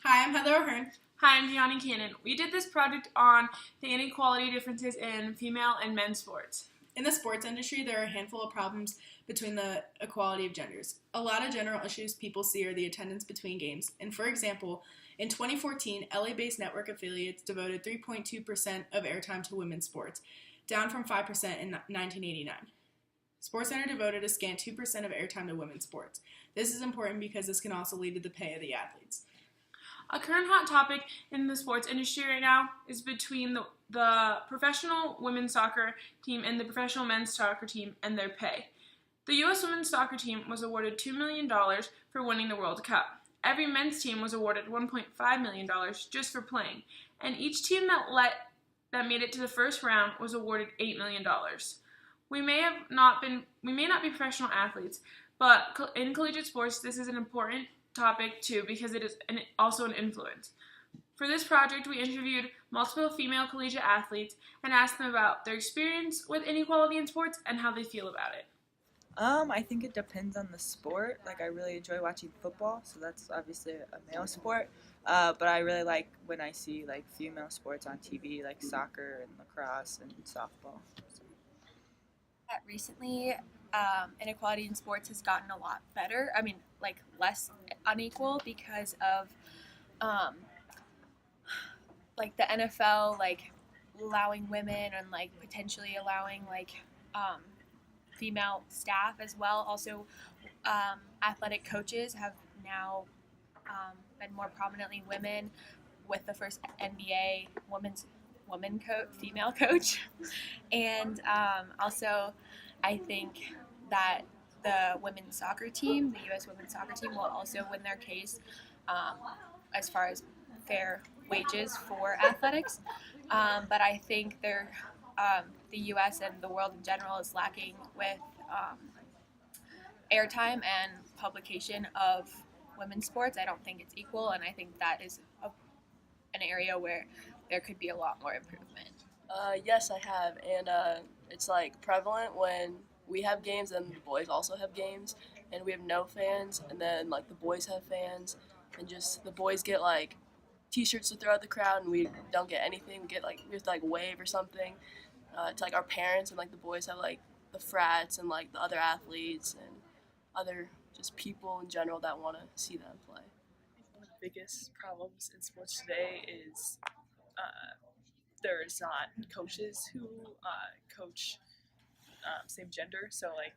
Hi, I'm Heather O'Hearn. Hi, I'm Gianni. We did this project on the inequality differences in female and men's sports. In the sports industry, there are a handful of problems between the equality of genders. A lot of general issues people see are the attendance between games. And for example, in 2014, LA-based network affiliates devoted 3.2% of airtime to women's sports, down from 5% in 1989. SportsCenter devoted a scant 2% of airtime to women's sports. This is important because this can also lead to the pay of the athletes. A current hot topic in the sports industry right now is between the professional women's soccer team and the professional men's soccer team and their pay. The U.S. women's soccer team was awarded $2 million for winning the World Cup. Every men's team was awarded $1.5 million just for playing, and each team that made it to the first round was awarded $8 million. We may not be professional athletes, but in collegiate sports, this is an important topic too because it is also an influence. For this project, we interviewed multiple female collegiate athletes and asked them about their experience with inequality in sports and how they feel about it. I think it depends on the sport. Like, I really enjoy watching football, so that's obviously a male sport. But I really like when I see like female sports on TV, like soccer and lacrosse and softball. So. Recently, inequality in sports has gotten a lot better. I mean, like less unequal because of like the NFL like allowing women and like potentially allowing like female staff as well. Also, athletic coaches have now been more prominently women, with the first NBA female coach, and also I think that the women's soccer team, the U.S. women's soccer team, will also win their case as far as fair wages for athletics. But I think the U.S. and the world in general is lacking with airtime and publication of women's sports. I don't think it's equal, and I think that is an area where there could be a lot more improvement. Yes, I have, and it's like prevalent when we have games and the boys also have games, and we have no fans, and then like the boys have fans, and just the boys get like T-shirts to throw at the crowd, and we don't get anything. We have to like wave or something to like our parents, and like the boys have like the frats and like the other athletes and other just people in general that want to see them play. One of the biggest problems in sports today is there's not coaches who coach same gender. So like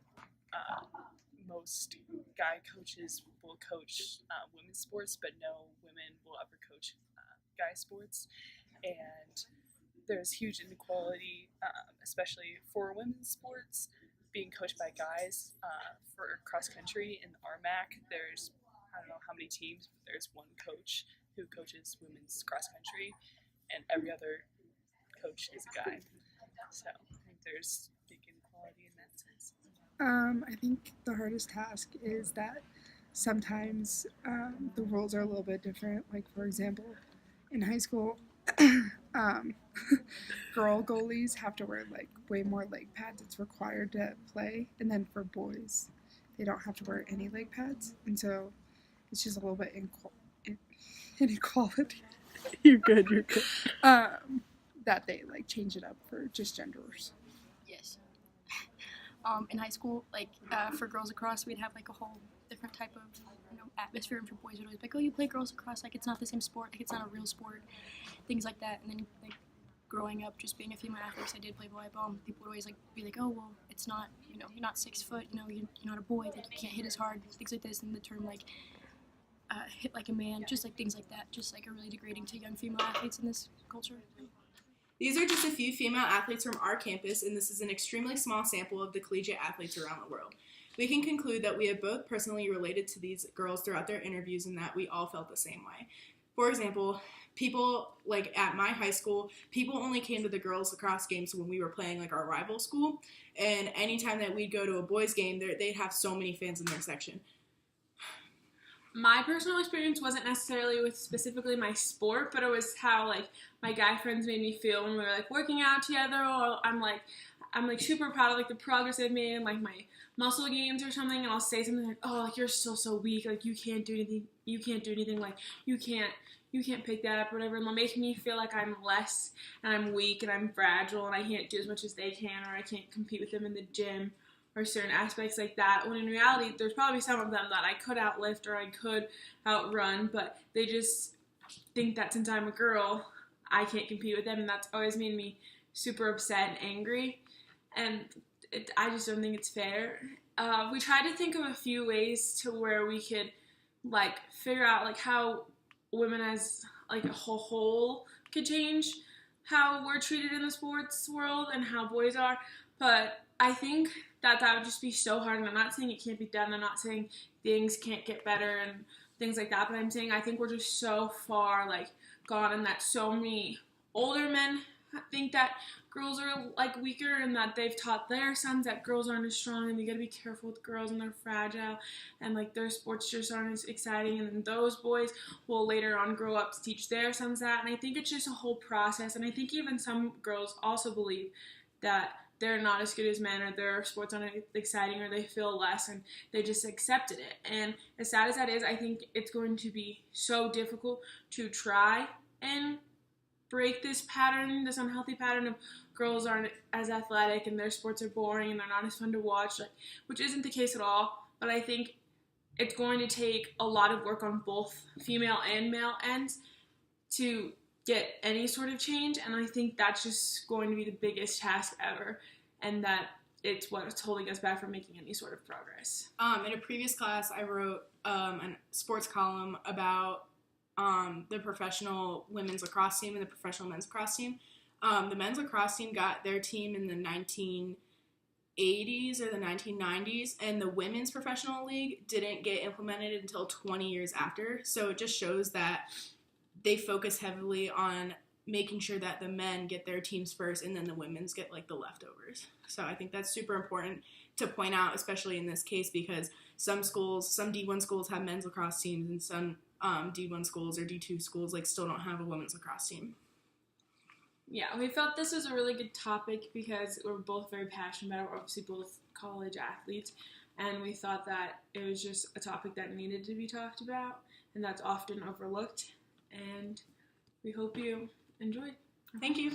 most guy coaches will coach women's sports, but no women will ever coach guy sports. And there's huge inequality, especially for women's sports, being coached by guys. For cross country in the RMAC, there's I don't know how many teams, but there's one coach who coaches women's cross country, and every other coach is a guy. So I think there's big inequality in that sense. I think the hardest task is that sometimes the rules are a little bit different. Like, for example, in high school, girl goalies have to wear like way more leg pads. It's required to play, and then for boys, they don't have to wear any leg pads, and so it's just a little bit inequality. You're good. That they like change it up for just genders. Yes. In high school, like for girls lacrosse, we'd have like a whole different type of atmosphere, and for boys, would always be like, oh, you play girls lacrosse, like it's not the same sport, like it's not a real sport, things like that. And then like growing up, just being a female athlete, I did play volleyball. And people would always like be like, oh, well, it's not, you're not 6 foot, you're not a boy, like you can't hit as hard, things like this. And the term like hit like a man, just like things like that, just like are really degrading to young female athletes in this culture. These are just a few female athletes from our campus, and this is an extremely small sample of the collegiate athletes around the world. We can conclude that we have both personally related to these girls throughout their interviews and that we all felt the same way. For example, people like at my high school, people only came to the girls lacrosse games when we were playing like our rival school, and anytime that we'd go to a boys game, they'd have so many fans in their section. My personal experience wasn't necessarily with specifically my sport, but it was how like my guy friends made me feel when we were like working out together, or I'm like I'm like super proud of like the progress I've made in like my muscle gains or something, and I'll say something like, oh, like you're still so weak, like you can't do anything, like you can't pick that up or whatever, and they'll make me feel like I'm less and I'm weak and I'm fragile and I can't do as much as they can, or I can't compete with them in the gym or certain aspects like that, when in reality there's probably some of them that I could outlift or I could outrun, but they just think that since I'm a girl I can't compete with them, and that's always made me super upset and angry, and I just don't think it's fair. We tried to think of a few ways to where we could like figure out like how women as like a whole could change how we're treated in the sports world and how boys are, but I think that would just be so hard, and I'm not saying it can't be done, I'm not saying things can't get better and things like that, but I'm saying I think we're just so far like gone, and that so many older men think that girls are like weaker, and that they've taught their sons that girls aren't as strong and you gotta be careful with girls and they're fragile and like their sports just aren't as exciting, and then those boys will later on grow up to teach their sons that, and I think it's just a whole process, and I think even some girls also believe that they're not as good as men, or their sports aren't exciting, or they feel less, and they just accepted it. And as sad as that is, I think it's going to be so difficult to try and break this pattern, this unhealthy pattern of girls aren't as athletic and their sports are boring and they're not as fun to watch, like, which isn't the case at all. But I think it's going to take a lot of work on both female and male ends to get any sort of change, and I think that's just going to be the biggest task ever, and that it's what's holding us back from making any sort of progress. In a previous class, I wrote a sports column about the professional women's lacrosse team and the professional men's lacrosse team. The men's lacrosse team got their team in the 1980s or the 1990s, and the women's professional league didn't get implemented until 20 years after. So it just shows that they focus heavily on making sure that the men get their teams first and then the women's get like the leftovers. So I think that's super important to point out, especially in this case, because some schools, some D1 schools have men's lacrosse teams, and some D1 schools or D2 schools like still don't have a women's lacrosse team. Yeah, we felt this was a really good topic because we're both very passionate about it. We're obviously both college athletes, and we thought that it was just a topic that needed to be talked about, and that's often overlooked. And we hope you enjoyed. Thank you.